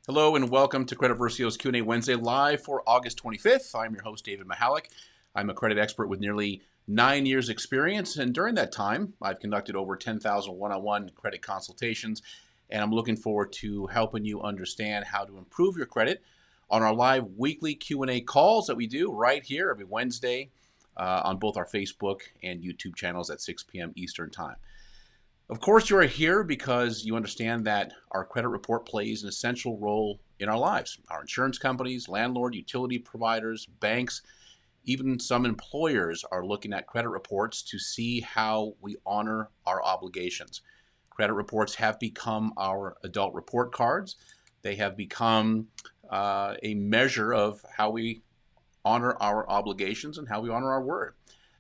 Hello and welcome to Credit Versio's Q&A Wednesday live for August 25th. I'm your host, David Michalek. I'm a credit expert with nearly 9 years experience, and during that time, I've conducted over 10,000 one-on-one credit consultations, and I'm looking forward to helping you understand how to improve your credit on our live weekly Q&A calls that we do right here every Wednesday on both our Facebook and YouTube channels at 6 p.m. Eastern Time. Of course, you are here because you understand that our credit report plays an essential role in our lives. Our insurance companies, landlord, utility providers, banks, even some employers are looking at credit reports to see how we honor our obligations. Credit reports have become our adult report cards. They have become a measure of how we honor our obligations and how we honor our word.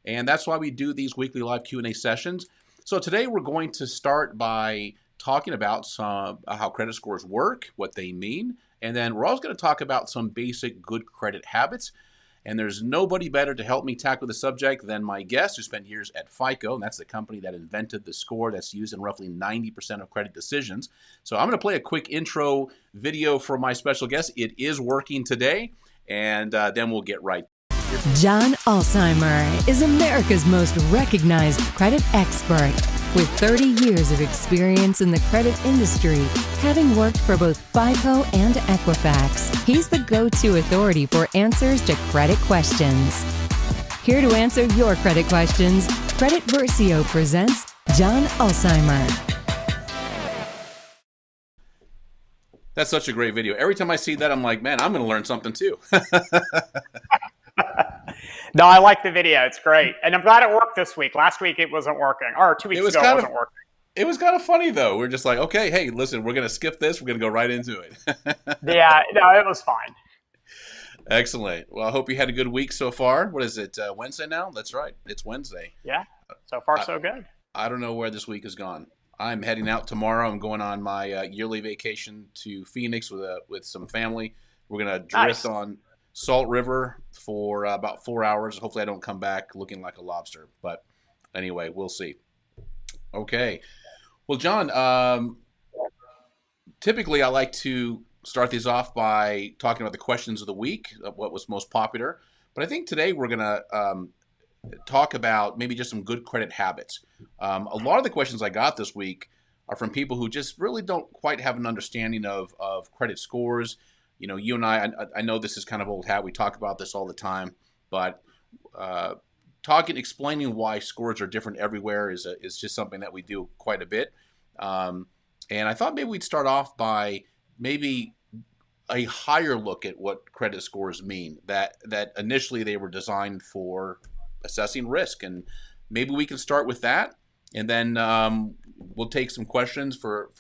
And that's why we do these weekly live Q&A sessions. So today we're going to start by talking about how credit scores work, what they mean, and then we're also going to talk about some basic good credit habits. And there's nobody better to help me tackle the subject than my guest who spent years at FICO, and that's the company that invented the score that's used in roughly 90% of credit decisions. So I'm going to play a quick intro video for my special guest. It is working today, and then we'll get right. John Ulzheimer is America's most recognized credit expert. With 30 years of experience in the credit industry, having worked for both FICO and Equifax, he's the go-to authority for answers to credit questions. Here to answer your credit questions, Credit Versio presents John Ulzheimer. That's such a great video. Every time I see that, I'm like, man, I'm going to learn something too. No, I like the video. It's great. And I'm glad it worked this week. Last week it wasn't working. Or 2 weeks ago it wasn't working. It was kind of funny, though. We're just like, okay, hey, listen, we're going to skip this. We're going to go right into it. Yeah, no, it was fine. Excellent. Well, I hope you had a good week so far. What is it, Wednesday now? That's right. It's Wednesday. Yeah, so far so good. I don't know where this week has gone. I'm heading out tomorrow. I'm going on my yearly vacation to Phoenix with some family. We're going to drift on Salt River for about 4 hours. Hopefully I don't come back looking like a lobster. But anyway, we'll see. Okay. Well, John, typically I like to start these off by talking about the questions of the week, of what was most popular. But I think today we're going to talk about maybe just some good credit habits. A lot of the questions I got this week are from people who just really don't quite have an understanding of credit scores. You know, you and I know this is kind of old hat. We talk about this all the time, but explaining why scores are different everywhere is just something that we do quite a bit. And I thought maybe we'd start off by maybe a higher look at what credit scores mean, that initially they were designed for assessing risk. And maybe we can start with that, and then we'll take some questions for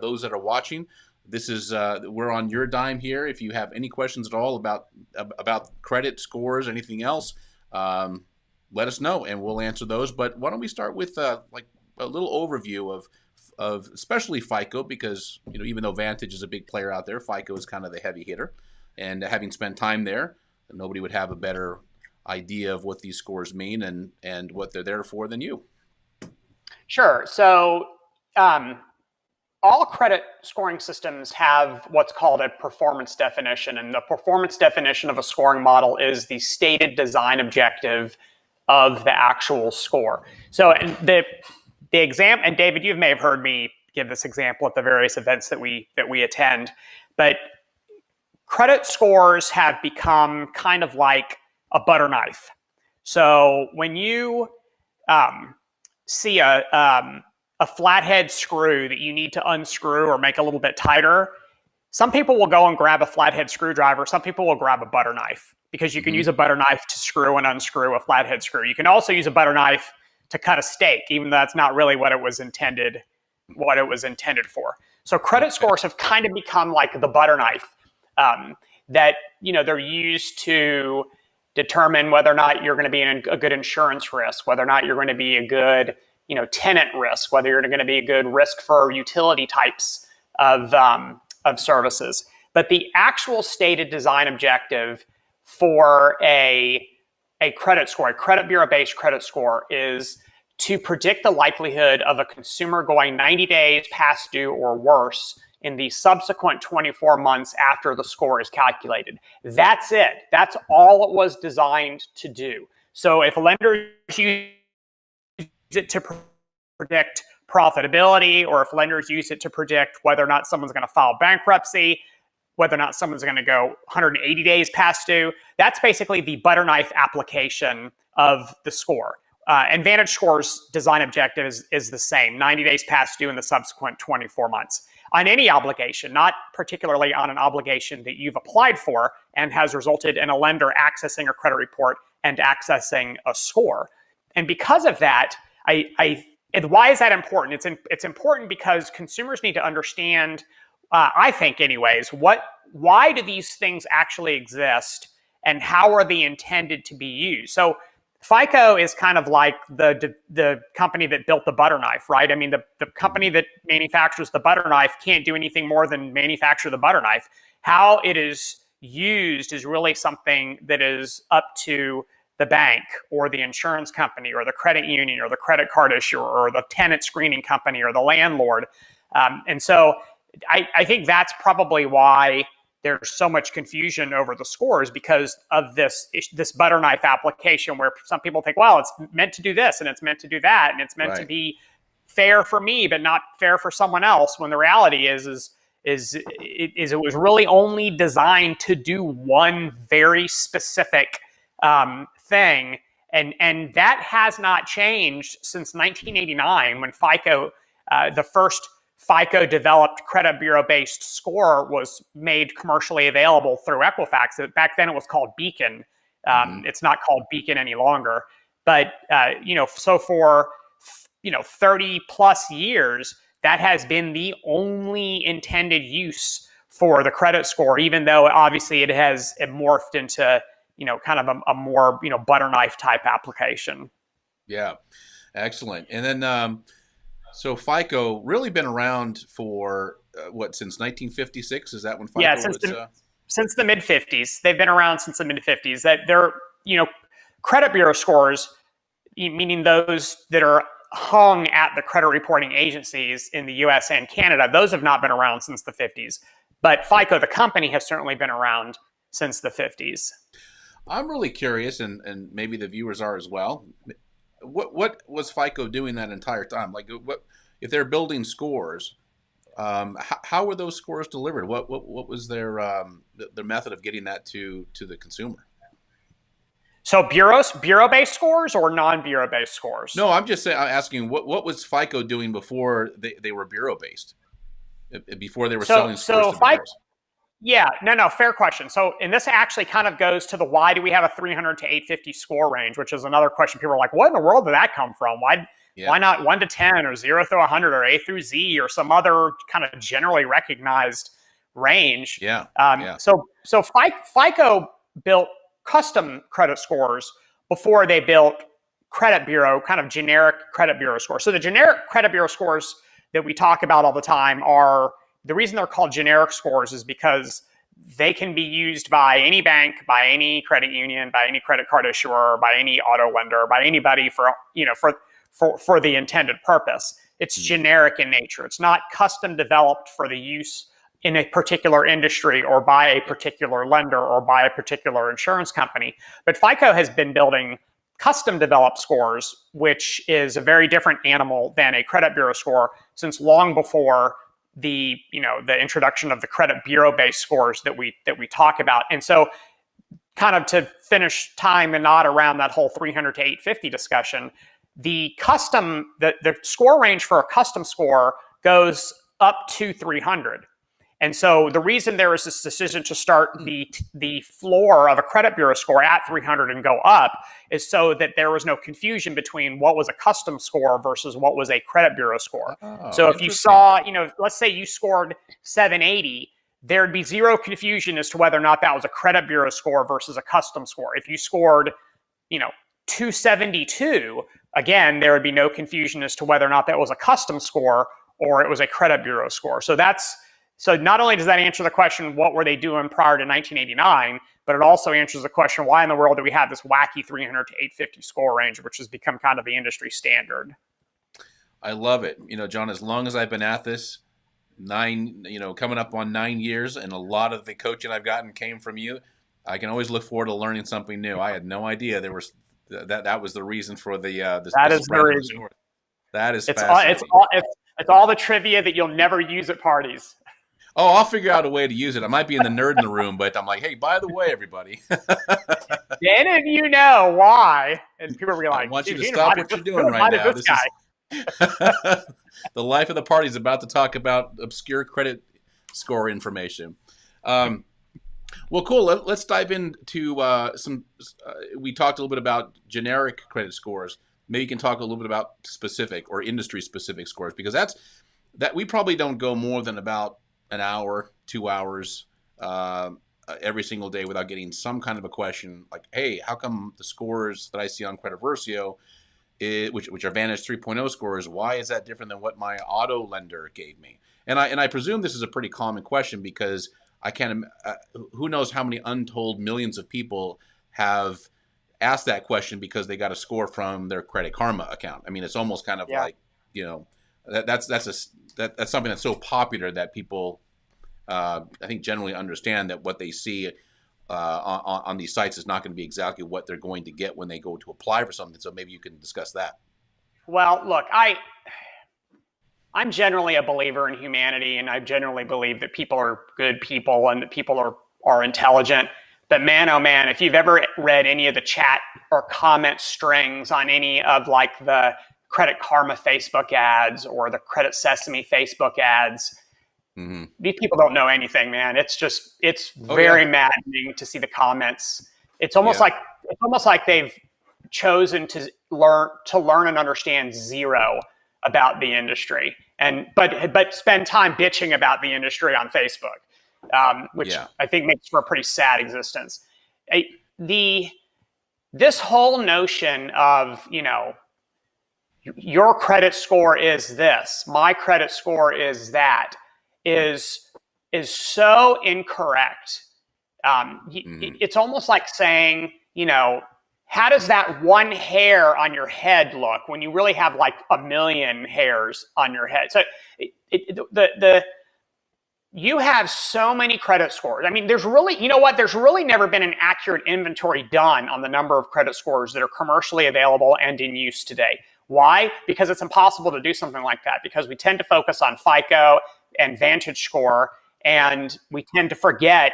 those that are watching. This is we're on your dime here. If you have any questions at all about credit scores, anything else, let us know and we'll answer those. But why don't we start with like a little overview of especially FICO, because even though Vantage is a big player out there, FICO is kind of the heavy hitter. And having spent time there, nobody would have a better idea of what these scores mean and what they're there for than you. Sure. So all credit scoring systems have what's called a performance definition. And the performance definition of a scoring model is the stated design objective of the actual score. So the example, and David, you may have heard me give this example at the various events that we attend, but credit scores have become kind of like a butter knife. So when you see a flathead screw that you need to unscrew or make a little bit tighter, some people will go and grab a flathead screwdriver. Some people will grab a butter knife, because you can use a butter knife to screw and unscrew a flathead screw. You can also use a butter knife to cut a steak, even though that's not really what it was intended for. So credit scores have kind of become like the butter knife that they're used to determine whether or not you're going to be in a good insurance risk, whether or not you're going to be a good tenant risk, whether you're going to be a good risk for utility types of services. But the actual stated design objective for a credit score, a credit bureau-based credit score, is to predict the likelihood of a consumer going 90 days past due or worse in the subsequent 24 months after the score is calculated. That's it. That's all it was designed to do. So if lenders use it to predict profitability, or if lenders use it to predict whether or not someone's going to file bankruptcy, whether or not someone's going to go 180 days past due, that's basically the butter knife application of the score. And VantageScore's design objective is the same, 90 days past due in the subsequent 24 months. On any obligation, not particularly on an obligation that you've applied for and has resulted in a lender accessing a credit report and accessing a score. And because of that, why is that important? It's important because consumers need to understand, I think anyways, why do these things actually exist and how are they intended to be used? So FICO is kind of like the company that built the butter knife, right? I mean, the company that manufactures the butter knife can't do anything more than manufacture the butter knife. How it is used is really something that is up to the bank or the insurance company or the credit union or the credit card issuer or the tenant screening company or the landlord. And so I think that's probably why there's so much confusion over the scores, because of this butter knife application where some people think, well, it's meant to do this and it's meant to do that and it's meant to be fair for me but not fair for someone else, when the reality is it was really only designed to do one very specific thing, and that has not changed since 1989 when FICO, the first FICO developed credit bureau-based score, was made commercially available through Equifax. Back then it was called Beacon. It's not called Beacon any longer. But, so for, 30 plus years, that has been the only intended use for the credit score, even though obviously it has morphed into, kind of a more, butter knife type application. Yeah, excellent. And then, so FICO really been around for since 1956? Is that when FICO was? Since the mid 50s. They've been around since the mid 50s. That they're, credit bureau scores, meaning those that are hung at the credit reporting agencies in the US and Canada, those have not been around since the 50s. But FICO, the company, has certainly been around since the 50s. I'm really curious, and maybe the viewers are as well. What was FICO doing that entire time? Like, what if they're building scores? How were those scores delivered? What was their method of getting that to the consumer? So bureau-based scores or non-bureau-based scores? No, I'm asking what was FICO doing before they were bureau-based? Before they were selling scores to bureaus? Yeah, no, fair question. So, and this actually kind of goes to the why do we have a 300 to 850 score range, which is another question. People are like, what in the world did that come from? Why not 1 to 10 or 0 through 100 or A through Z or some other kind of generally recognized range? So FICO built custom credit scores before they built credit bureau, kind of generic credit bureau scores. So the generic credit bureau scores that we talk about all the time are, the reason they're called generic scores is because they can be used by any bank, by any credit union, by any credit card issuer, by any auto lender, by anybody for the intended purpose. It's generic in nature. It's not custom developed for the use in a particular industry or by a particular lender or by a particular insurance company. But FICO has been building custom developed scores, which is a very different animal than a credit bureau score, since long before the introduction of the credit bureau-based scores that we talk about. And so, kind of to finish tying the knot around that whole 300 to 850 discussion, the score range for a custom score goes up to 300. And so the reason there is this decision to start the floor of a credit bureau score at 300 and go up is so that there was no confusion between what was a custom score versus what was a credit bureau score. So if you saw, let's say you scored 780, there'd be zero confusion as to whether or not that was a credit bureau score versus a custom score. If you scored, 272, again, there would be no confusion as to whether or not that was a custom score or it was a credit bureau score. So not only does that answer the question, what were they doing prior to 1989, but it also answers the question, why in the world do we have this wacky 300 to 850 score range, which has become kind of the industry standard? I love it. John, as long as I've been at this, coming up on 9 years, and a lot of the coaching I've gotten came from you. I can always look forward to learning something new. I had no idea there was that was the reason for the That is spread the of the reason. score. That is It's fascinating. all the trivia that you'll never use at parties. Oh, I'll figure out a way to use it. I might be in the nerd in the room, but I'm like, hey, by the way, everybody, Any of you know why? And people will be I like, want you to "Gina, stop what you're doing right now. this guy?" The life of the party is about to talk about obscure credit score information. Well, cool. Let's dive into some. We talked a little bit about generic credit scores. Maybe you can talk a little bit about specific or industry-specific scores, because that we probably don't go more than about an hour, 2 hours every single day without getting some kind of a question like, hey, how come the scores that I see on Credit Versio, which are Vantage 3.0 scores, why is that different than what my auto lender gave me? And I presume this is a pretty common question, because I can't. Who knows how many untold millions of people have asked that question because they got a score from their Credit Karma account. I mean, it's almost kind of like, that's something that's so popular that people, I think, generally understand that what they see on these sites is not going to be exactly what they're going to get when they go to apply for something. So maybe you can discuss that. Well, look, I'm generally a believer in humanity, and I generally believe that people are good people and that people are intelligent. But man, oh man, if you've ever read any of the chat or comment strings on any of like the Credit Karma Facebook ads or the Credit Sesame Facebook ads, these people don't know anything, man. It's very maddening to see the comments. It's almost like they've chosen to learn and understand zero about the industry, but spend time bitching about the industry on Facebook, which I think makes for a pretty sad existence. This whole notion of, your credit score is this, my credit score is that, is so incorrect. It's almost like saying, how does that one hair on your head look when you really have like a million hairs on your head? So you have so many credit scores. I mean, there's really never been an accurate inventory done on the number of credit scores that are commercially available and in use today. Why? Because it's impossible to do something like that, because we tend to focus on FICO and Vantage score, and we tend to forget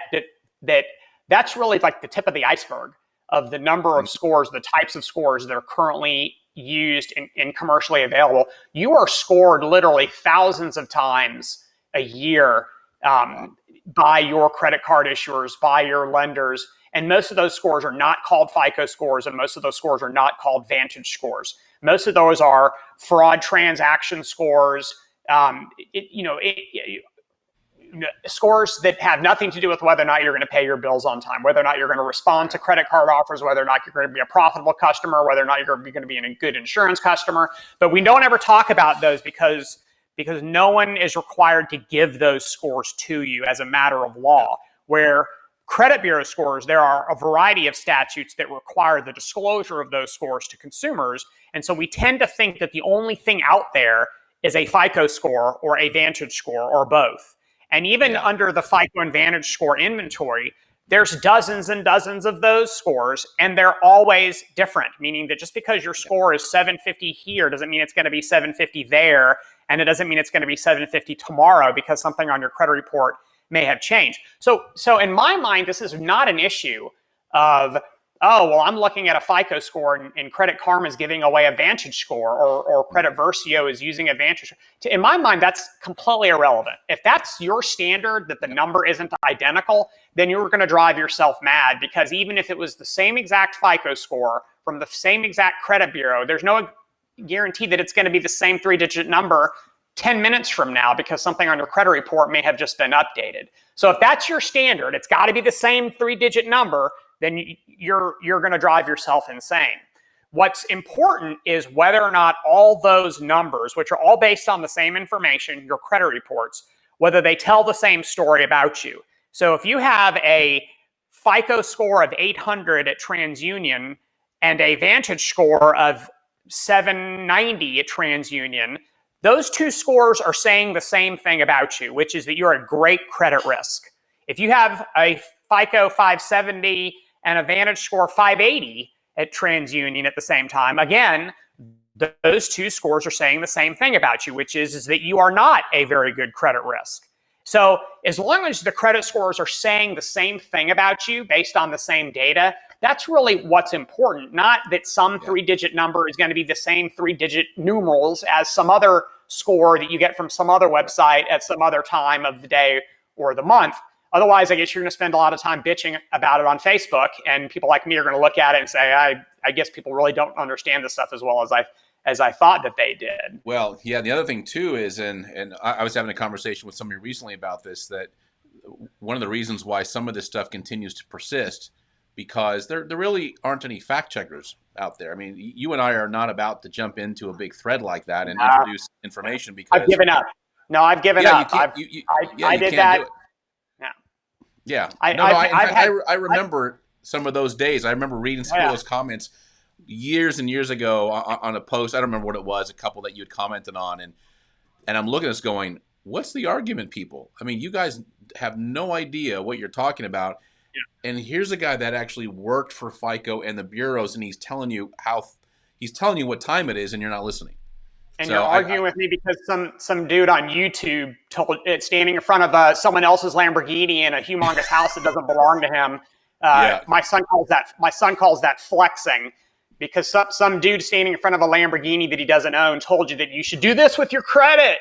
that that's really like the tip of the iceberg of the number of scores, the types of scores that are currently used and commercially available. You are scored literally thousands of times a year by your credit card issuers, by your lenders, and most of those scores are not called FICO scores, and most of those scores are not called Vantage scores. Most of those are fraud transaction scores, scores that have nothing to do with whether or not you're going to pay your bills on time, whether or not you're going to respond to credit card offers, whether or not you're going to be a profitable customer, whether or not you're going to be a good insurance customer. But we don't ever talk about those because no one is required to give those scores to you as a matter of law. Where credit bureau scores, there are a variety of statutes that require the disclosure of those scores to consumers. And so we tend to think that the only thing out there is a FICO score or a Vantage score or both. And even under the FICO and Vantage score inventory, there's dozens and dozens of those scores, and they're always different, meaning that just because your score is 750 here doesn't mean it's going to be 750 there, and it doesn't mean it's going to be 750 tomorrow because something on your credit report may have changed. So in my mind, this is not an issue of, oh, well, I'm looking at a FICO score and Credit Karma is giving away a Vantage score, or Credit Versio is using a Vantage. In my mind, that's completely irrelevant. If that's your standard, that the number isn't identical, then you're going to drive yourself mad, because even if it was the same exact FICO score from the same exact credit bureau, there's no guarantee that it's going to be the same 3-digit number 10 minutes from now, because something on your credit report may have just been updated. So if that's your standard, it's got to be the same 3-digit number, then you're going to drive yourself insane. What's important is whether or not all those numbers, which are all based on the same information, your credit reports, whether they tell the same story about you. So if you have a FICO score of 800 at TransUnion and a Vantage score of 790 at TransUnion, those two scores are saying the same thing about you, which is that you're at great credit risk. If you have a FICO 570 and a Vantage score 580 at TransUnion at the same time, again, those two scores are saying the same thing about you, which is that you are not a very good credit risk. So as long as the credit scores are saying the same thing about you based on the same data, that's really what's important, not that some three-digit number is going to be the same three-digit numerals as some other score that you get from some other website at some other time of the day or the month. Otherwise, I guess you're going to spend a lot of time bitching about it on Facebook, and people like me are going to look at it and say, I guess people really don't understand this stuff as well as I thought that they did. Well, yeah, the other thing too is, and I was having a conversation with somebody recently about this, that one of the reasons why some of this stuff continues to persist, because there really aren't any fact checkers out there. I mean, you and I are not about to jump into a big thread like that and introduce information, because I've given up. No, I've given up. I did that. Yeah. I remember some of those days. I remember reading some of those comments years and years ago on a post. I don't remember what it was, a couple that you had commented on. And I'm looking at this going, what's the argument, people? I mean, you guys have no idea what you're talking about. Yeah. And here's a guy that actually worked for FICO and the bureaus, and he's telling you what time it is, and you're not listening. And so you're arguing with me because some dude on YouTube told it standing in front of someone else's Lamborghini in a humongous house that doesn't belong to him. My son calls that flexing, because some dude standing in front of a Lamborghini that he doesn't own told you that you should do this with your credit.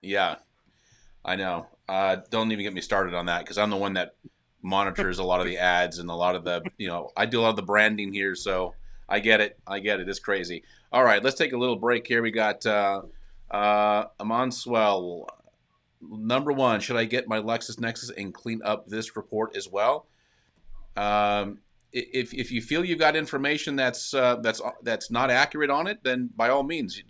Yeah, I know. Don't even get me started on that, because I'm the one that monitors a lot of the ads and a lot of the, I do a lot of the branding here, so I get it. It's crazy. All right, let's take a little break here. We got Emanuel. Number one, should I get my Lexus Nexus and clean up this report as well? If you feel you've got information that's not accurate on it, then by all means,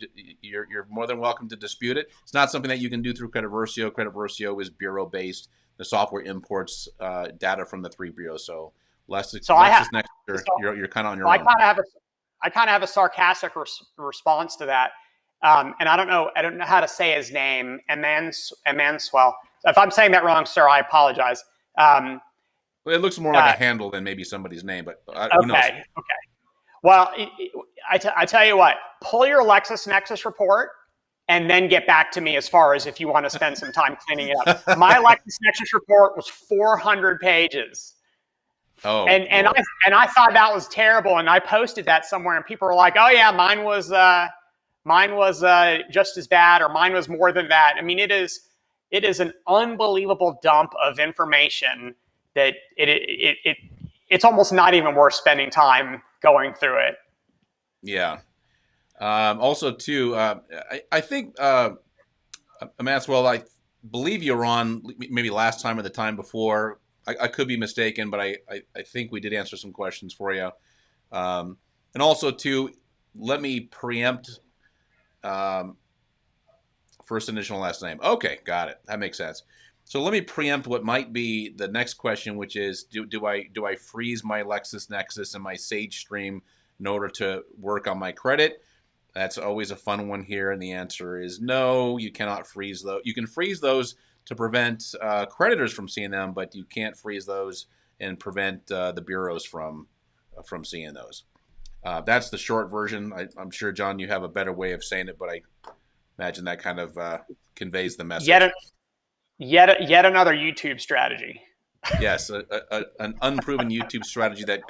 you're more than welcome to dispute it. It's not something that you can do through Credit Versio. Credit Versio is bureau based. The software imports data from the three bureaus. So Lexus Nexus, you're kind of on your own. I kind of have a sarcastic response to that, and I don't know how to say his name. Emanuel. If I'm saying that wrong, sir, I apologize. Well, it looks more like a handle than maybe somebody's name, but who knows? Okay. Well, I tell you what, pull your Lexus Nexus report and then get back to me as far as if you want to spend some time cleaning it up. My Lexus Nexus report was 400 pages. Oh, and I thought that was terrible, and I posted that somewhere, and people were like, "Oh yeah, mine was just as bad, or mine was more than that." I mean, it is an unbelievable dump of information that it's almost not even worth spending time going through it. Yeah. Also, too, I think Emanuel, I believe you're on maybe last time or the time before. I could be mistaken, but I think we did answer some questions for you. And also, too, let me preempt first initial and last name. Okay, got it. That makes sense. So let me preempt what might be the next question, which is, do I freeze my Lexus Nexus and my Sage Stream in order to work on my credit? That's always a fun one here, and the answer is no. You cannot freeze those. You can freeze those to prevent creditors from seeing them, but you can't freeze those and prevent the bureaus from seeing those. That's the short version. I'm sure, John, you have a better way of saying it, but I imagine that kind of conveys the message. Yet another YouTube strategy. Yes, an unproven YouTube strategy that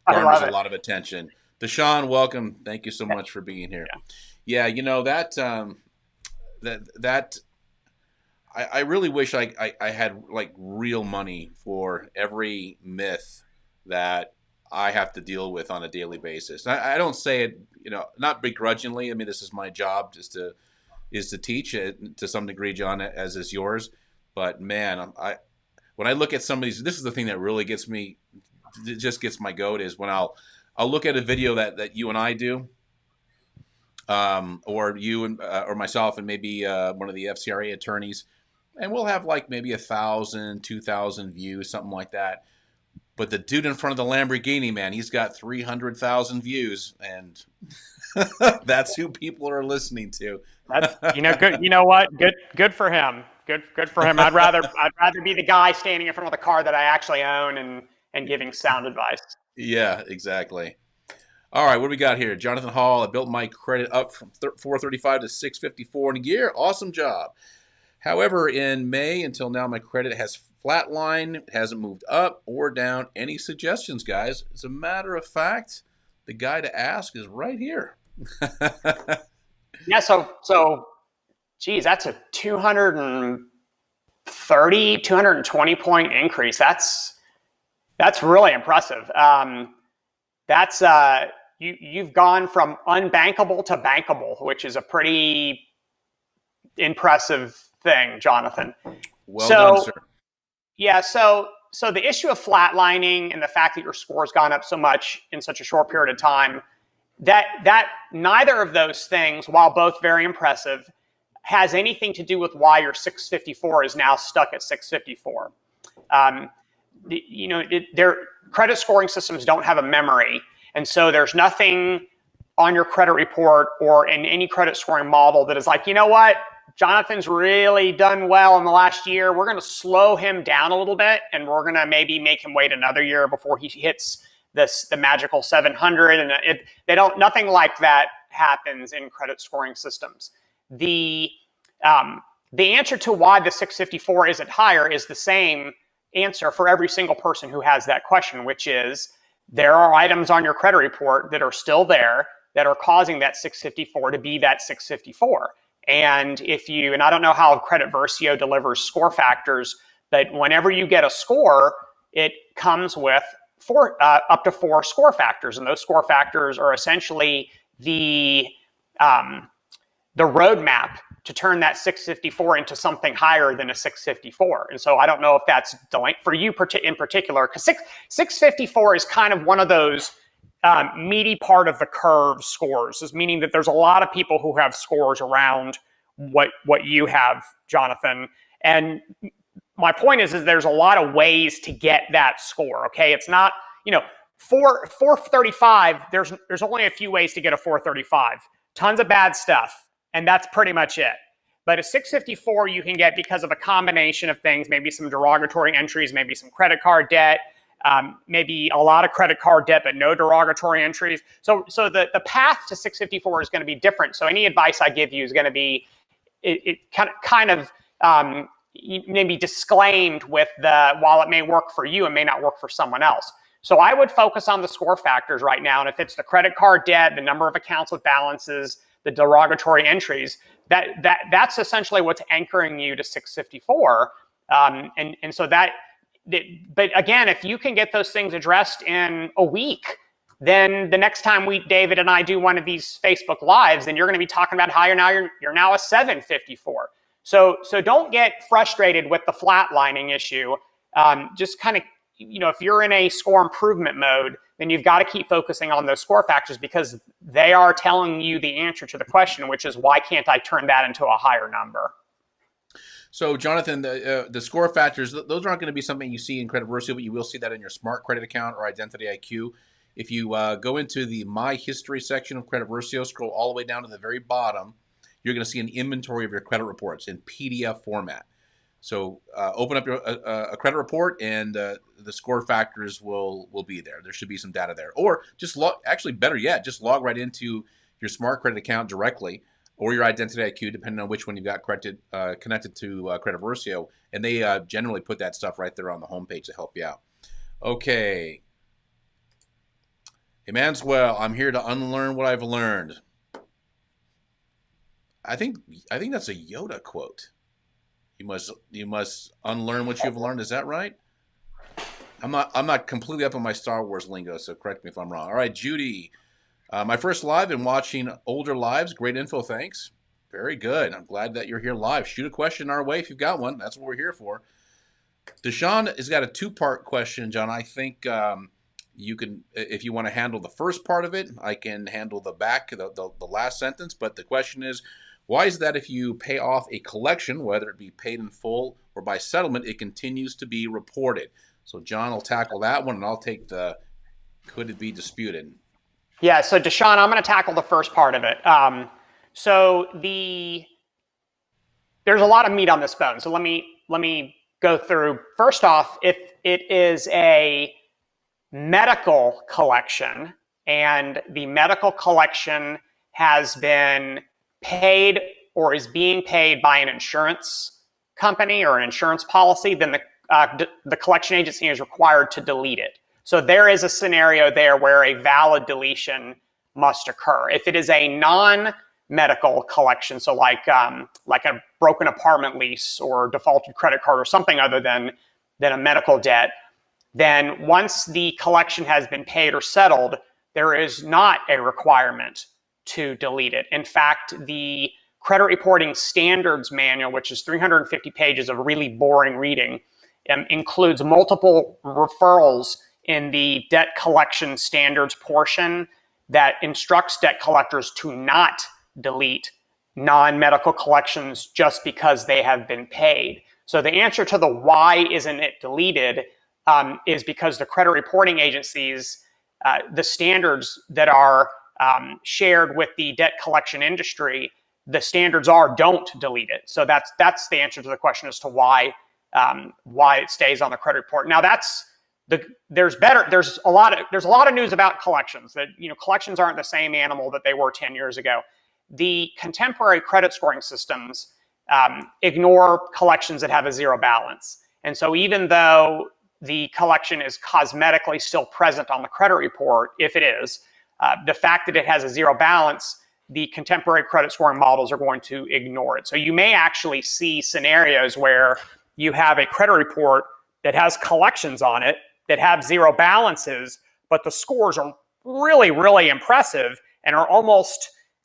garners a lot of attention. Deshaun, welcome. Thank you so much for being here. Yeah, I really wish I had like real money for every myth that I have to deal with on a daily basis. I don't say it, not begrudgingly. I mean, this is my job, is to teach it to some degree, John, as is yours. But man, when I look at some of these, this is the thing that really gets me, just gets my goat, is when I'll look at a video that you and I do, or you and or myself and maybe one of the FCRA attorneys, and we'll have like maybe 1,000, 2,000 views, something like that. But the dude in front of the Lamborghini, man, he's got 300,000 views, and that's who people are listening to. That's good. You know what? Good for him. Good for him. I'd rather be the guy standing in front of the car that I actually own and giving sound advice. Yeah, exactly. All right, what do we got here? Jonathan Hall, I built my credit up from 435 to 654 in a year. Awesome job. However, in May until now, my credit has flatlined. It hasn't moved up or down. Any suggestions, guys? As a matter of fact, the guy to ask is right here. Yeah, so geez, that's a 220 point increase. That's really impressive. You've gone from unbankable to bankable, which is a pretty impressive thing, Jonathan. Well done, sir. Yeah, so the issue of flatlining and the fact that your score's gone up so much in such a short period of time, that neither of those things, while both very impressive, has anything to do with why your 654 is now stuck at 654. Their credit scoring systems don't have a memory, and so there's nothing on your credit report or in any credit scoring model that is like, you know what, Jonathan's really done well in the last year. We're going to slow him down a little bit, and we're going to maybe make him wait another year before he hits the magical 700. And nothing like that happens in credit scoring systems. The answer to why the 654 isn't higher is the same answer for every single person who has that question, which is there are items on your credit report that are still there that are causing that 654 to be that 654. And I don't know how Credit Versio delivers score factors, but whenever you get a score, it comes with up to 4 score factors. And those score factors are essentially the roadmap to turn that 654 into something higher than a 654. And so I don't know if that's for you in particular, because 654 is kind of one of those meaty part of the curve scores, is meaning that there's a lot of people who have scores around what you have, Jonathan. And my point is there's a lot of ways to get that score. Okay, it's not 435. There's only a few ways to get a 435. Tons of bad stuff, and that's pretty much it. But a 654 you can get because of a combination of things, maybe some derogatory entries, maybe some credit card debt, maybe a lot of credit card debt, but no derogatory entries. So the path to 654 is going to be different. So any advice I give you is going to be it kind of maybe disclaimed with while it may work for you, it may not work for someone else. So I would focus on the score factors right now. And if it's the credit card debt, the number of accounts with balances, the derogatory entries, that's essentially what's anchoring you to 654. And so but again, if you can get those things addressed in a week, then the next time David and I do one of these Facebook Lives, then you're going to be talking about how you're now a 754. So don't get frustrated with the flatlining issue. Just kind of, if you're in a score improvement mode, then you've got to keep focusing on those score factors because they are telling you the answer to the question, which is why can't I turn that into a higher number? So, Jonathan, the score factors, those aren't going to be something you see in Credit Versio, but you will see that in your Smart Credit account or Identity IQ. If you go into the My History section of Credit Versio, scroll all the way down to the very bottom, you're going to see an inventory of your credit reports in PDF format. So open up a credit report, and the score factors will be there. There should be some data there. Or just better yet, just log right into your Smart Credit account directly, or your Identity IQ, depending on which one you've got connected to Credit Versio, and they generally put that stuff right there on the homepage to help you out. Okay. Hey, Manswell, I'm here to unlearn what I've learned. I think that's a Yoda quote. You must unlearn what you've learned. Is that right? I'm not completely up on my Star Wars lingo, so correct me if I'm wrong. All right, Judy. My first live and watching older lives. Great info, thanks. Very good. I'm glad that you're here live. Shoot a question our way if you've got one. That's what we're here for. Deshaun has got a 2-part question, John. I think you can, if you want to handle the first part of it, I can handle the back, the last sentence. But the question is, why is that if you pay off a collection, whether it be paid in full or by settlement, it continues to be reported? So John will tackle that one, and I'll take the could it be disputed. Yeah, so Deshaun, I'm going to tackle the first part of it. There's a lot of meat on this bone. So let me go through. First off, if it is a medical collection and the medical collection has been paid or is being paid by an insurance company or an insurance policy, then the collection agency is required to delete it. So there is a scenario there where a valid deletion must occur. If it is a non-medical collection, so like a broken apartment lease or defaulted credit card or something other than a medical debt, then once the collection has been paid or settled, there is not a requirement to delete it. In fact, the Credit Reporting Standards Manual, which is 350 pages of really boring reading, includes multiple referrals in the debt collection standards portion that instructs debt collectors to not delete non-medical collections just because they have been paid. So the answer to the why isn't it deleted is because the credit reporting agencies, the standards that are shared with the debt collection industry, the standards are don't delete it. So that's the answer to the question as to why it stays on the credit report. Now there's a lot of news about collections that, collections aren't the same animal that they were 10 years ago. The contemporary credit scoring systems ignore collections that have a zero balance. And so even though the collection is cosmetically still present on the credit report, if it is, the fact that it has a zero balance, the contemporary credit scoring models are going to ignore it. So you may actually see scenarios where you have a credit report that has collections on it that have zero balances, but the scores are really, really impressive and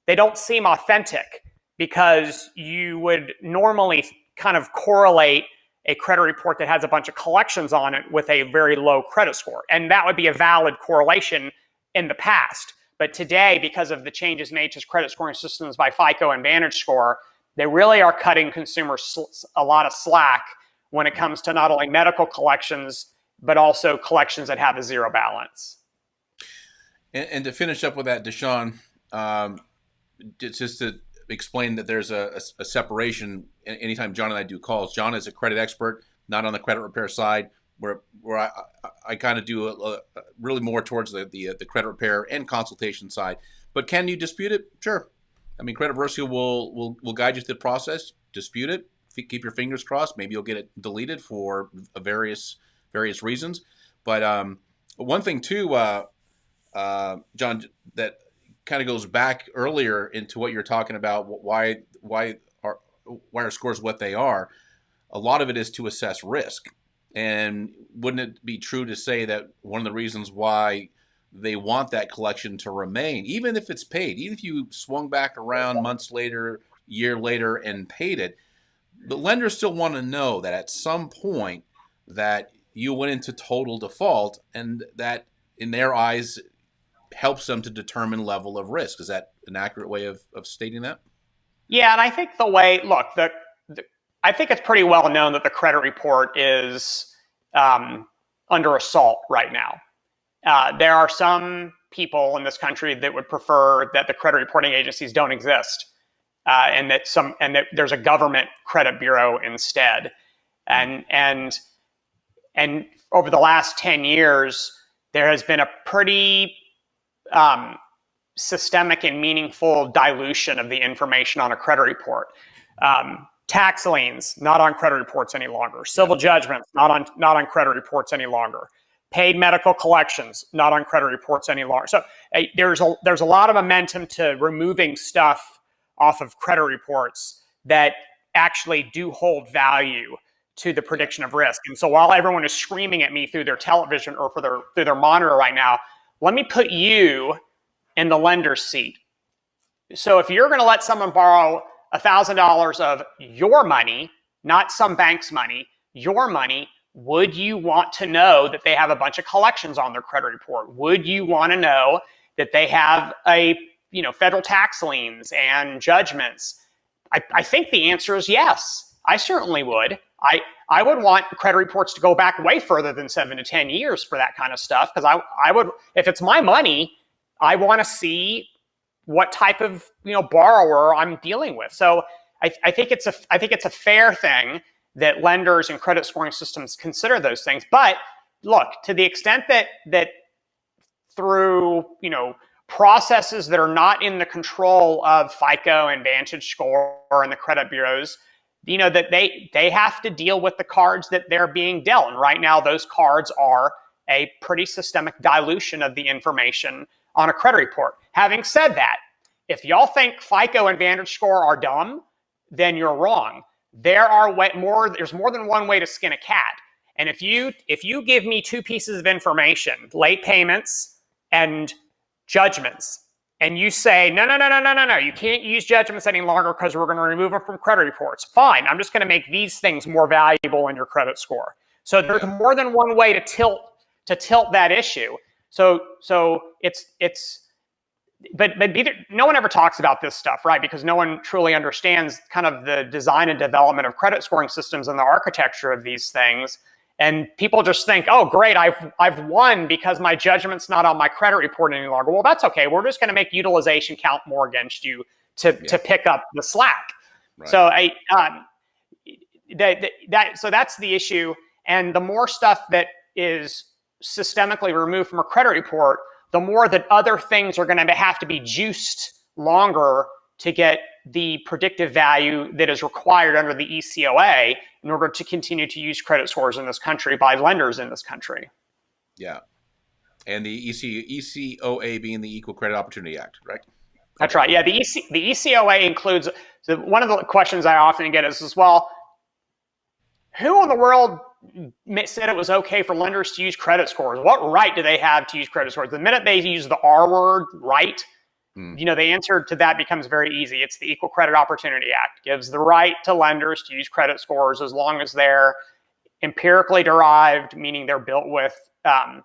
they don't seem authentic, because you would normally kind of correlate a credit report that has a bunch of collections on it with a very low credit score. And that would be a valid correlation in the past. But today, because of the changes made to credit scoring systems by FICO and VantageScore, they really are cutting consumers a lot of slack when it comes to not only medical collections, but also collections that have a zero balance. And to finish up with that, Deshaun, just to explain that there's a separation anytime John and I do calls. John is a credit expert, not on the credit repair side, where I kind of do really more towards the credit repair and consultation side. But can you dispute it? Sure. I mean, Credit Versio will guide you through the process. Dispute it. Keep your fingers crossed. Maybe you'll get it deleted for various reasons. But one thing too, John, that kind of goes back earlier into what you're talking about. Why are scores what they are? A lot of it is to assess risk. And wouldn't it be true to say that one of the reasons why they want that collection to remain, even if it's paid, even if you swung back around months later, year later, and paid it, the lenders still want to know that at some point that you went into total default, and that in their eyes helps them to determine level of risk. Is that an accurate way of stating that? Yeah, and I think I think it's pretty well known that the credit report is under assault right now. There are some people in this country that would prefer that the credit reporting agencies don't exist, and that there's a government credit bureau instead. And over the last 10 years, there has been a pretty systemic and meaningful dilution of the information on a credit report. Tax liens, not on credit reports any longer. Civil judgments, not on credit reports any longer. Paid medical collections, not on credit reports any longer. So there's a lot of momentum to removing stuff off of credit reports that actually do hold value to the prediction of risk. And so while everyone is screaming at me through their television or through their monitor right now, let me put you in the lender's seat. So if you're going to let someone borrow $1,000 of your money, not some bank's money, your money, would you want to know that they have a bunch of collections on their credit report? Would you want to know that they have federal tax liens and judgments? I think the answer is yes. I certainly would. I would want credit reports to go back way further than 7 to 10 years for that kind of stuff, because I would, if it's my money, I want to see what type of borrower I'm dealing with. So I think it's a fair thing that lenders and credit scoring systems consider those things. But look, to the extent that through processes that are not in the control of FICO and VantageScore and the credit bureaus, that they have to deal with the cards that they're being dealt. And right now, those cards are a pretty systemic dilution of the information on a credit report. Having said that, if y'all think FICO and VantageScore are dumb, then you're wrong. There's more than one way to skin a cat. And if you give me two pieces of information, late payments and judgments, and you say, no, you can't use judgments any longer because we're going to remove them from credit reports. Fine, I'm just going to make these things more valuable in your credit score. So there's more than one way to tilt that issue. So but no one ever talks about this stuff, right? Because no one truly understands kind of the design and development of credit scoring systems and the architecture of these things. And people just think, oh, great, I've won because my judgment's not on my credit report any longer. Well, that's okay. We're just going to make utilization count more against you to pick up the slack. Right. So so that's the issue. And the more stuff that is systemically removed from a credit report, the more that other things are going to have to be juiced longer to get the predictive value that is required under the ECOA in order to continue to use credit scores in this country by lenders in this country. Yeah. And the ECOA being the Equal Credit Opportunity Act, right? That's right. Yeah, the ECOA includes, so one of the questions I often get is, well, who in the world said it was okay for lenders to use credit scores? What right do they have to use credit scores? The minute they use the R word, right, the answer to that becomes very easy. It's the Equal Credit Opportunity Act. Gives the right to lenders to use credit scores as long as they're empirically derived, meaning they're built with kind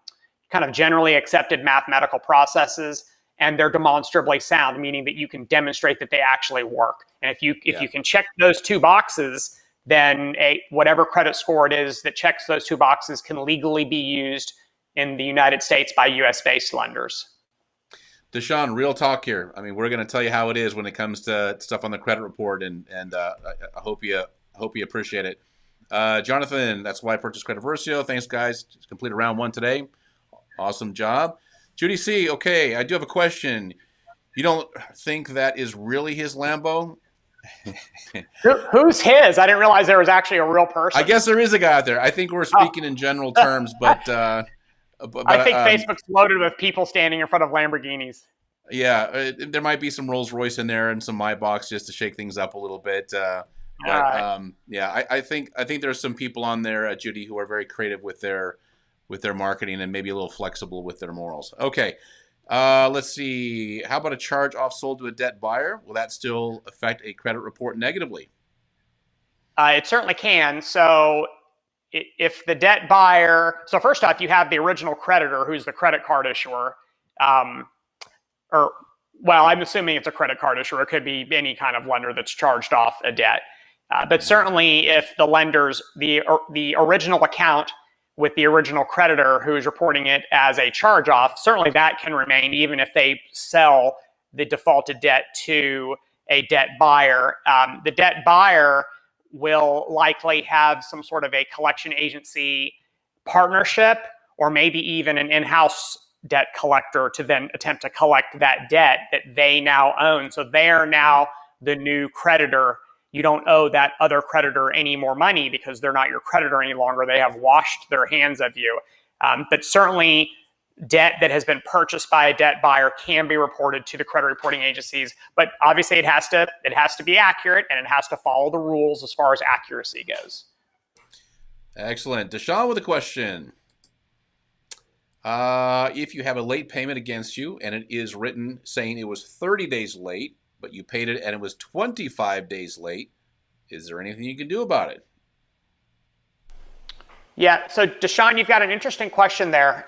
of generally accepted mathematical processes, and they're demonstrably sound, meaning that you can demonstrate that they actually work. And if you can check those two boxes, then whatever credit score it is that checks those two boxes can legally be used in the United States by U.S.-based lenders. Deshaun, real talk here. I mean, we're going to tell you how it is when it comes to stuff on the credit report, and I hope you appreciate it. Jonathan, that's why I purchased Credit Versio. Thanks, guys. Just completed round 1 today. Awesome job. Judy C., okay, I do have a question. You don't think that is really his Lambo? Who's his? I didn't realize there was actually a real person. I guess there is a guy out there. I think we're speaking in general terms, but I think Facebook's loaded with people standing in front of Lamborghinis. Yeah, there might be some Rolls Royce in there and some Maybachs just to shake things up a little bit. I think there's some people on there, Judy, who are very creative with their marketing and maybe a little flexible with their morals. Okay, let's see. How about a charge off sold to a debt buyer? Will that still affect a credit report negatively? It certainly can. So if the debt buyer, so first off, you have the original creditor, who's the credit card issuer, I'm assuming it's a credit card issuer. It could be any kind of lender that's charged off a debt. But certainly if the lender's, the original account with the original creditor who is reporting it as a charge off, certainly that can remain even if they sell the defaulted debt to a debt buyer. The debt buyer will likely have some sort of a collection agency partnership, or maybe even an in-house debt collector to then attempt to collect that debt that they now own. So they are now the new creditor. You don't owe that other creditor any more money because they're not your creditor any longer. They have washed their hands of you. But certainly debt that has been purchased by a debt buyer can be reported to the credit reporting agencies, but obviously it has to be accurate, and it has to follow the rules as far as accuracy goes. Excellent. Deshaun with a question. If you have a late payment against you and it is written saying it was 30 days late, but you paid it and it was 25 days late, is there anything you can do about it? Yeah, so Deshaun, you've got an interesting question there.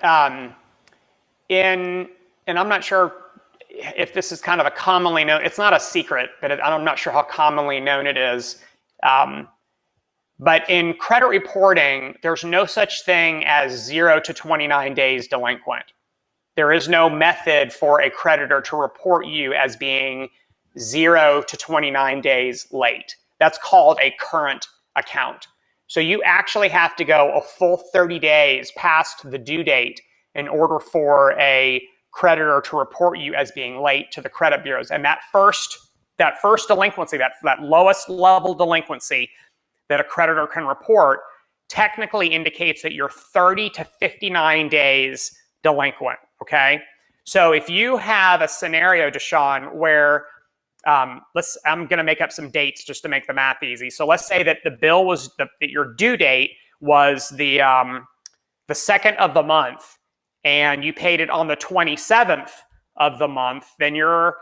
And I'm not sure if this is kind of a commonly known, it's not a secret, but I'm not sure how commonly known it is. But in credit reporting, there's no such thing as 0 to 29 days delinquent. There is no method for a creditor to report you as being 0 to 29 days late. That's called a current account. So you actually have to go a full 30 days past the due date in order for a creditor to report you as being late to the credit bureaus. And that first delinquency, that lowest level delinquency that a creditor can report, technically indicates that you're 30 to 59 days delinquent, okay? So if you have a scenario, Deshaun, where I'm going to make up some dates just to make the math easy. So let's say that the bill was that your due date was the 2nd of the month, and you paid it on the 27th of the month. Then you're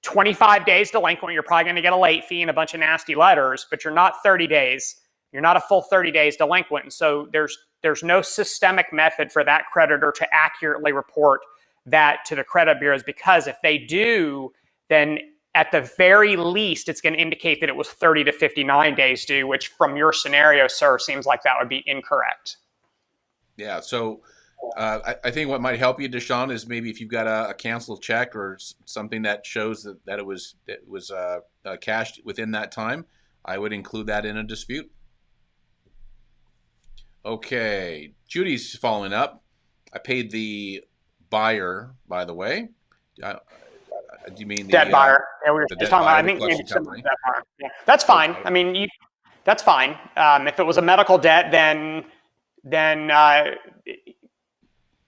25 days delinquent. You're probably going to get a late fee and a bunch of nasty letters, but you're not 30 days. You're not a full 30 days delinquent. And so there's no systemic method for that creditor to accurately report that to the credit bureaus, because if they do, then at the very least, it's going to indicate that it was 30 to 59 days due, which from your scenario, sir, seems like that would be incorrect. Yeah, so I think what might help you, Deshaun, is maybe if you've got a canceled check or something that shows that it was cashed within that time, I would include that in a dispute. Okay, Judy's following up. I paid the buyer, by the way. Do you mean the debt buyer? Yeah, we were just talking about. I think maybe debt buyer. Yeah, that's fine. Okay. I mean, that's fine. If it was a medical debt, then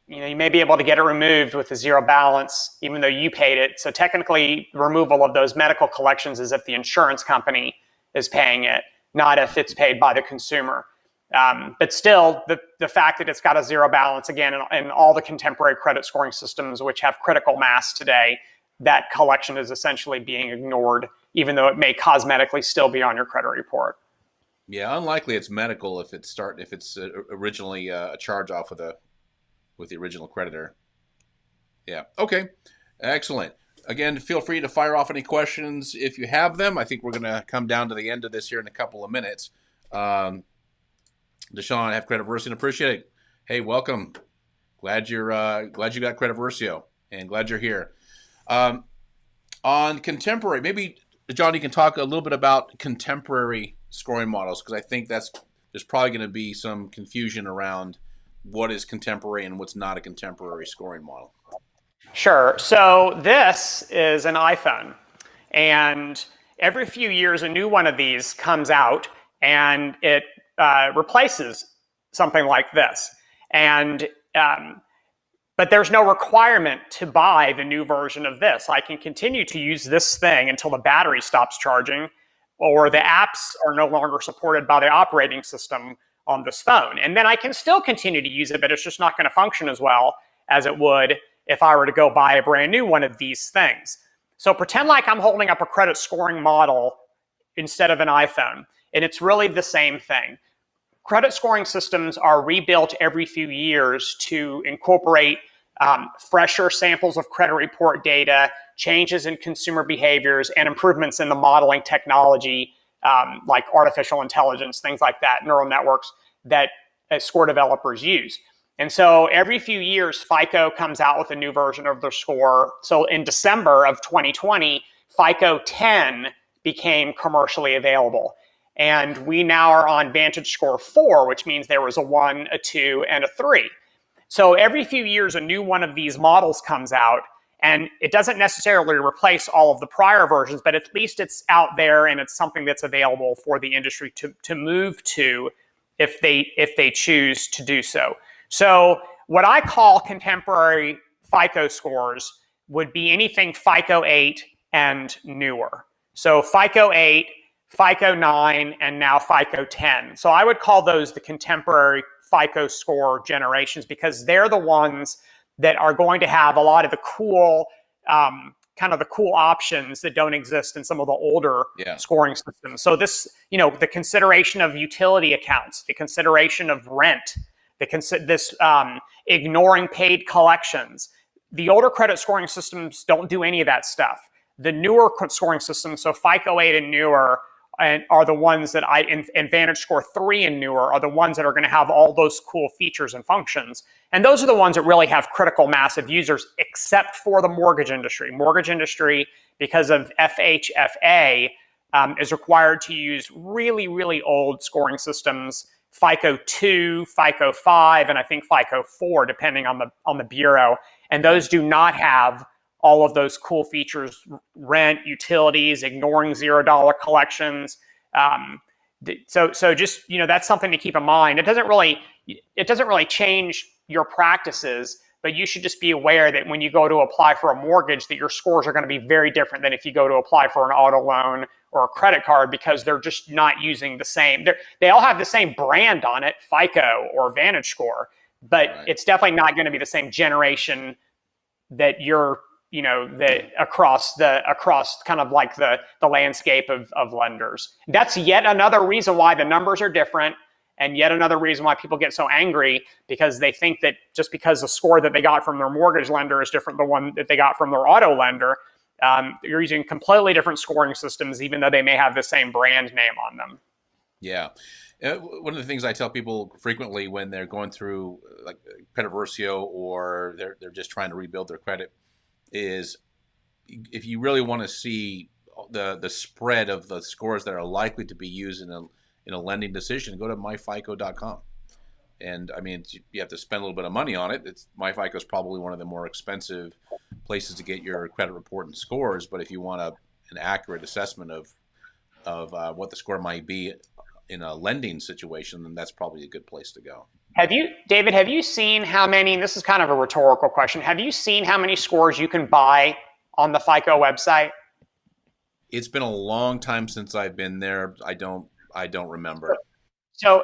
you may be able to get it removed with a zero balance, even though you paid it. So technically, removal of those medical collections is if the insurance company is paying it, not if it's paid by the consumer. But still, the fact that it's got a zero balance, again, in all the contemporary credit scoring systems which have critical mass today, that collection is essentially being ignored, even though it may cosmetically still be on your credit report. Yeah, unlikely it's medical if it's originally a charge off with the original creditor. Yeah. Okay. Excellent. Again, feel free to fire off any questions if you have them. I think we're going to come down to the end of this here in a couple of minutes. Deshaun, I have Credit Versio and appreciate it. Hey, welcome. Glad you got Credit Versio and glad you're here. On contemporary, maybe John, you can talk a little bit about contemporary scoring models, because I think there's probably going to be some confusion around what is contemporary and what's not a contemporary scoring model. Sure. So this is an iPhone, and every few years a new one of these comes out, and it replaces something like this. And but there's no requirement to buy the new version of this. I can continue to use this thing until the battery stops charging, or the apps are no longer supported by the operating system on this phone. And then I can still continue to use it, but it's just not going to function as well as it would if I were to go buy a brand new one of these things. So pretend like I'm holding up a credit scoring model instead of an iPhone, and it's really the same thing. Credit scoring systems are rebuilt every few years to incorporate fresher samples of credit report data, changes in consumer behaviors, and improvements in the modeling technology, like artificial intelligence, things like that, neural networks that score developers use. And so every few years, FICO comes out with a new version of their score. So in December of 2020, FICO 10 became commercially available. And we now are on Vantage Score 4, which means there was a 1, a 2, and a 3. So every few years, a new one of these models comes out, and it doesn't necessarily replace all of the prior versions, but at least it's out there and it's something that's available for the industry to move to if they choose to do so. So what I call contemporary FICO scores would be anything FICO 8 and newer. So FICO 8, FICO 9, and now FICO 10. So I would call those the contemporary FICO score generations, because they're the ones that are going to have a lot of the cool, the cool options that don't exist in some of the older scoring systems. So this, the consideration of utility accounts, the consideration of rent, ignoring paid collections. The older credit scoring systems don't do any of that stuff. The newer scoring systems, so FICO 8 and newer, and are the ones that in Vantage Score 3 and newer are the ones that are going to have all those cool features and functions. And those are the ones that really have critical mass of users, except for the mortgage industry. Mortgage industry, because of FHFA, is required to use really, really old scoring systems, FICO 2, FICO 5, and I think FICO 4, depending on the bureau. And those do not have all of those cool features: rent, utilities, ignoring $0 collections. So just, that's something to keep in mind. It doesn't really change your practices, but you should just be aware that when you go to apply for a mortgage, that your scores are going to be very different than if you go to apply for an auto loan or a credit card, because they're just not using the same. They all have the same brand on it, FICO or Vantage Score, but It's definitely not going to be the same generation that you're that across kind of like the landscape of lenders. That's yet another reason why the numbers are different, and yet another reason why people get so angry, because they think that just because the score that they got from their mortgage lender is different than the one that they got from their auto lender, you're using completely different scoring systems, even though they may have the same brand name on them. Yeah. One of the things I tell people frequently when they're going through like credit Versio, or they're just trying to rebuild their credit, is if you really want to see the spread of the scores that are likely to be used in a lending decision, go to myfico.com. And I mean, you have to spend a little bit of money on it. MyFICO is probably one of the more expensive places to get your credit report and scores. But if you want an accurate assessment of what the score might be in a lending situation, then that's probably a good place to go. David, have you seen how many, and this is kind of a rhetorical question, have you seen how many scores you can buy on the FICO website? It's been a long time since I've been there. I don't remember. So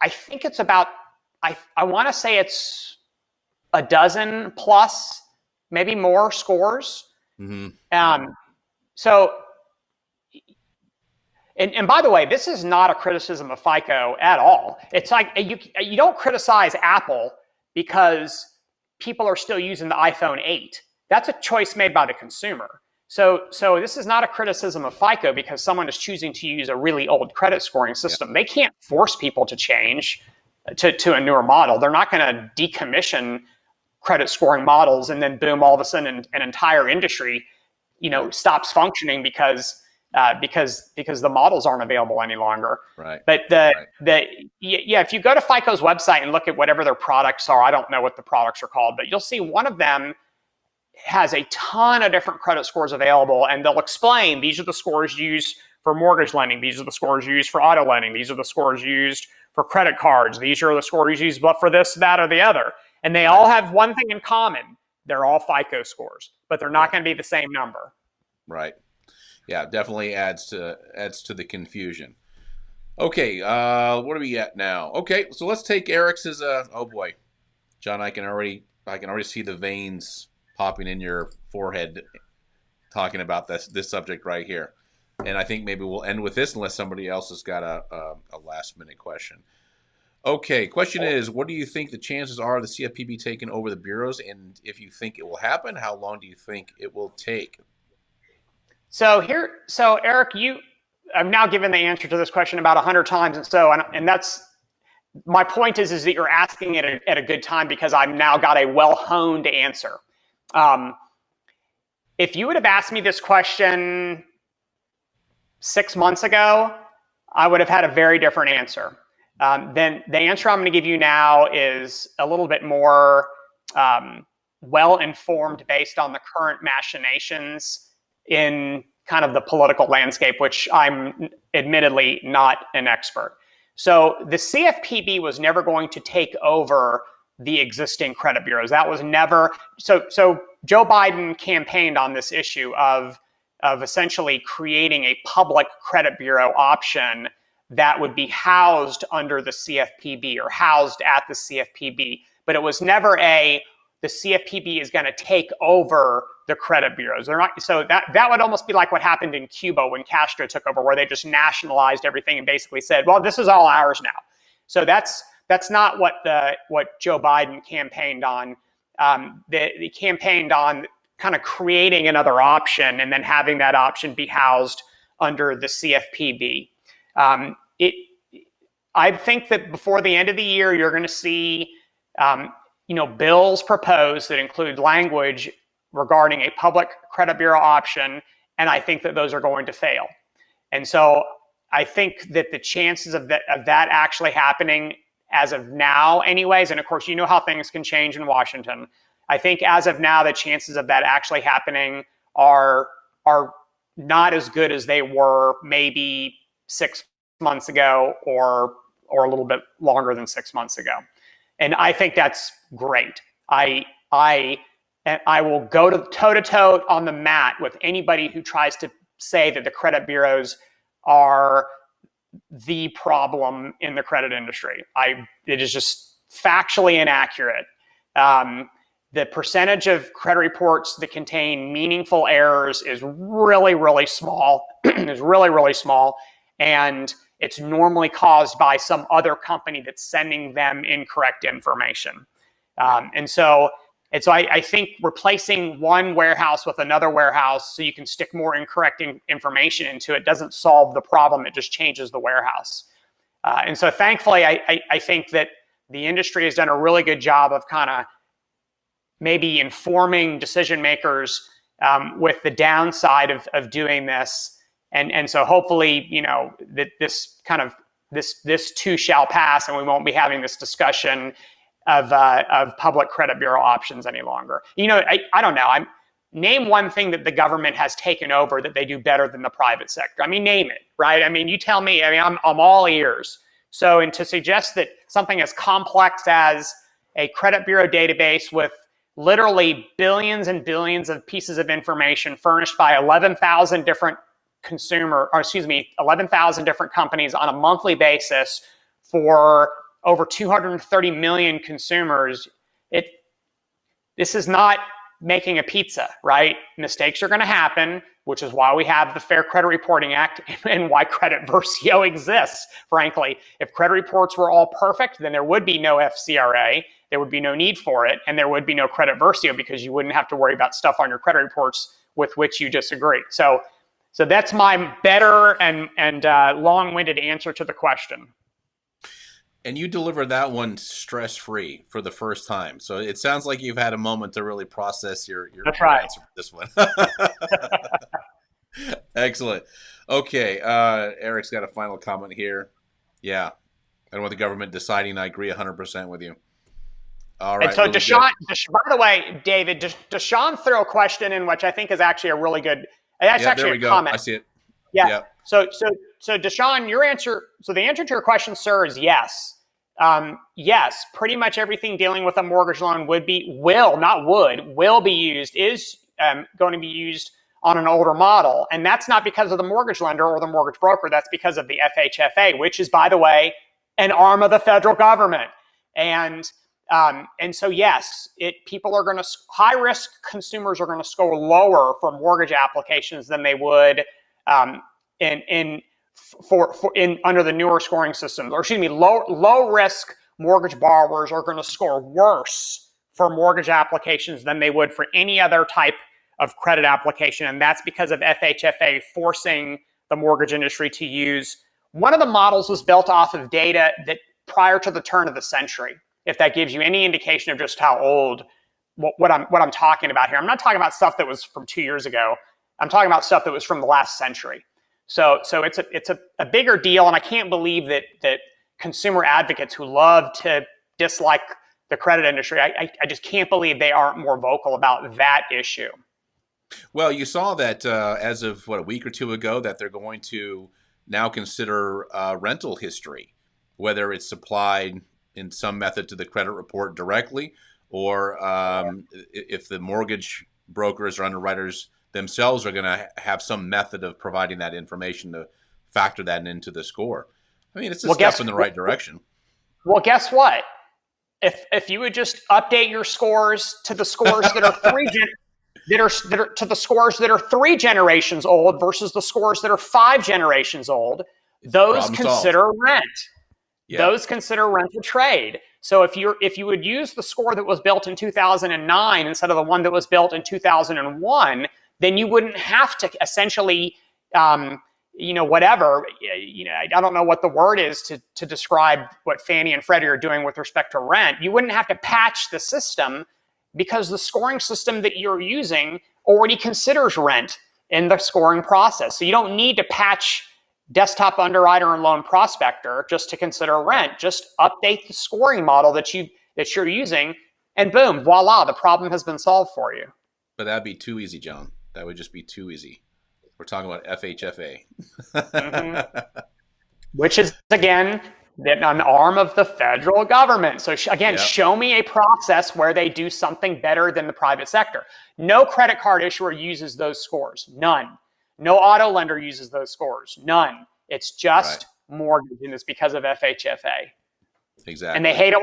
I think it's about, I want to say it's a dozen plus, maybe more scores. Mm-hmm. And by the way, this is not a criticism of FICO at all. It's like you don't criticize Apple because people are still using the iPhone 8. That's a choice made by the consumer. So this is not a criticism of FICO because someone is choosing to use a really old credit scoring system. Yeah. They can't force people to change to a newer model. They're not going to decommission credit scoring models and then boom, all of a sudden an entire industry, stops functioning because the models aren't available any longer. Right. But if you go to FICO's website and look at whatever their products are, I don't know what the products are called, but you'll see one of them has a ton of different credit scores available, and they'll explain these are the scores used for mortgage lending, these are the scores used for auto lending, these are the scores used for credit cards, these are the scores used but for this, that, or the other. And they all have one thing in common. They're all FICO scores, but they're not going to be the same number. Right. Yeah, definitely adds to the confusion. Okay, what are we at now? Okay, so let's take Eric's as oh boy. John, I can already see the veins popping in your forehead talking about this subject right here. And I think maybe we'll end with this unless somebody else has got a last minute question. Okay, question is, what do you think the chances are of the CFPB taking over the bureaus? And if you think it will happen, how long do you think it will take? So Eric, I've now given the answer to this question about 100 times, and that's my point is that you're asking it at a good time because I've now got a well-honed answer. If you would have asked me this question 6 months ago, I would have had a very different answer. Then the answer I'm going to give you now is a little bit more well-informed based on the current machinations in kind of the political landscape, which I'm admittedly not an expert. So the CFPB was never going to take over the existing credit bureaus. That was never, so Joe Biden campaigned on this issue of essentially creating a public credit bureau option that would be housed under the CFPB or housed at the CFPB. But it was never the CFPB is going to take over the credit bureaus. They're not, so that would almost be like what happened in Cuba when Castro took over, where they just nationalized everything and basically said, well, this is all ours now. So that's not what Joe Biden campaigned on. He campaigned on kind of creating another option and then having that option be housed under the CFPB. I think that before the end of the year, you're going to see bills proposed that include language regarding a public credit bureau option, and I think that those are going to fail. And so I think that the chances of that actually happening as of now anyways, and of course you know how things can change in Washington, I think as of now the chances of that actually happening are not as good as they were maybe 6 months ago or a little bit longer than 6 months ago. And I think that's great. I will go toe-to-toe on the mat with anybody who tries to say that the credit bureaus are the problem in the credit industry. It is just factually inaccurate. The percentage of credit reports that contain meaningful errors is really, really small. Is really, really small. And it's normally caused by some other company that's sending them incorrect information. And so I think replacing one warehouse with another warehouse so you can stick more incorrect information into it doesn't solve the problem. It just changes the warehouse. And so thankfully, I think that the industry has done a really good job of kind of maybe informing decision makers with the downside of doing this. And so hopefully, that this too shall pass, and we won't be having this discussion of public credit bureau options any longer. I don't know. Name one thing that the government has taken over that they do better than the private sector. I mean, name it, right? I mean, you tell me. I mean, I'm all ears. So, and to suggest that something as complex as a credit bureau database with literally billions and billions of pieces of information furnished by 11,000 different 11,000 different companies on a monthly basis for over 230 million consumers, this is not making a pizza, right? Mistakes are going to happen, which is why we have the Fair Credit Reporting Act and why Credit Versio exists, frankly. If credit reports were all perfect, then there would be no FCRA, there would be no need for it, and there would be no Credit Versio because you wouldn't have to worry about stuff on your credit reports with which you disagree. So that's my better and long-winded answer to the question. And you delivered that one stress-free for the first time. So it sounds like you've had a moment to really process your answer for this one. Excellent. Okay, Eric's got a final comment here. Yeah, I don't want the government deciding. I agree 100% with you. All right. And so Deshaun, by the way, David, Deshaun threw a question in, which I think is actually a really good. That's actually a comment. I see it. Yeah. So Deshaun, your answer. So the answer to your question, sir, is yes. Yes, pretty much everything dealing with a mortgage loan will be used, is going to be used on an older model. And that's not because of the mortgage lender or the mortgage broker. That's because of the FHFA, which is, by the way, an arm of the federal government. And so, yes, people are going to, high risk consumers are going to score lower for mortgage applications than they would under the newer scoring systems, or excuse me, low risk mortgage borrowers are going to score worse for mortgage applications than they would for any other type of credit application. And that's because of FHFA forcing the mortgage industry to use. One of the models was built off of data that prior to the turn of the century, if that gives you any indication of just how old what I'm talking about here. I'm not talking about stuff that was from 2 years ago. I'm talking about stuff that was from the last century. So it's a bigger deal, and I can't believe that consumer advocates who love to dislike the credit industry, I just can't believe they aren't more vocal about that issue. Well, you saw that as of a week or two ago, that they're going to now consider rental history, whether it's supplied in some method to the credit report directly, or if the mortgage brokers or underwriters themselves are going to have some method of providing that information to factor that into the score. I mean, it's a step in the right direction. Well, guess what? If you would just update your scores to the scores that are to the scores that are 3 generations old versus the scores that are 5 generations old, those consider rent. Yeah. Those consider rental trade. So if you would use the score that was built in 2009 instead of the one that was built in 2001, then you wouldn't have to essentially whatever, I don't know what the word is to describe what Fannie and Freddie are doing with respect to rent. You wouldn't have to patch the system because the scoring system that you're using already considers rent in the scoring process. So you don't need to patch Desktop Underwriter and Loan Prospector just to consider rent. Just update the scoring model that you're using, and boom, voila, the problem has been solved for you. But that'd be too easy, John. That would just be too easy. We're talking about FHFA. Which is, again, an arm of the federal government. So again, show me a process where they do something better than the private sector. No credit card issuer uses those scores. None. No auto lender uses those scores. None. It's just mortgage, and it's because of FHFA. Exactly. And they hate it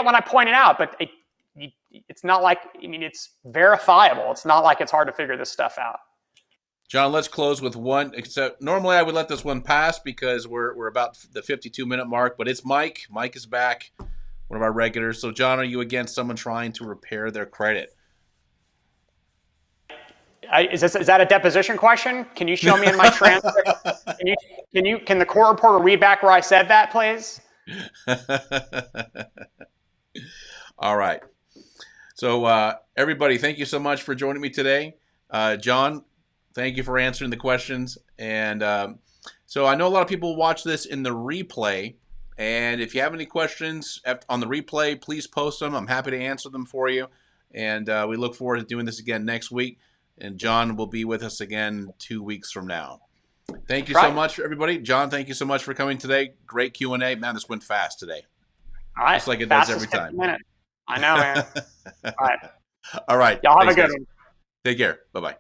when I point it out, but it's not like, it's verifiable. It's not like it's hard to figure this stuff out. John, let's close with one. Except normally I would let this one pass because we're about the 52-minute mark, but it's Mike. Mike is back, one of our regulars. So, John, are you against someone trying to repair their credit? Is that a deposition question? Can you show me in my transcript? Can the court reporter read back where I said that, please? All right. So, everybody, thank you so much for joining me today. John, thank you for answering the questions. And so I know a lot of people watch this in the replay. And if you have any questions on the replay, please post them. I'm happy to answer them for you. And we look forward to doing this again next week. And John will be with us again 2 weeks from now. Thank you so much, everybody. John, thank you so much for coming today. Great Q&A. Man, this went fast today. All right. Just like it does every time. I know, man. All right. All right. Y'all have a good one. Take care. Bye-bye.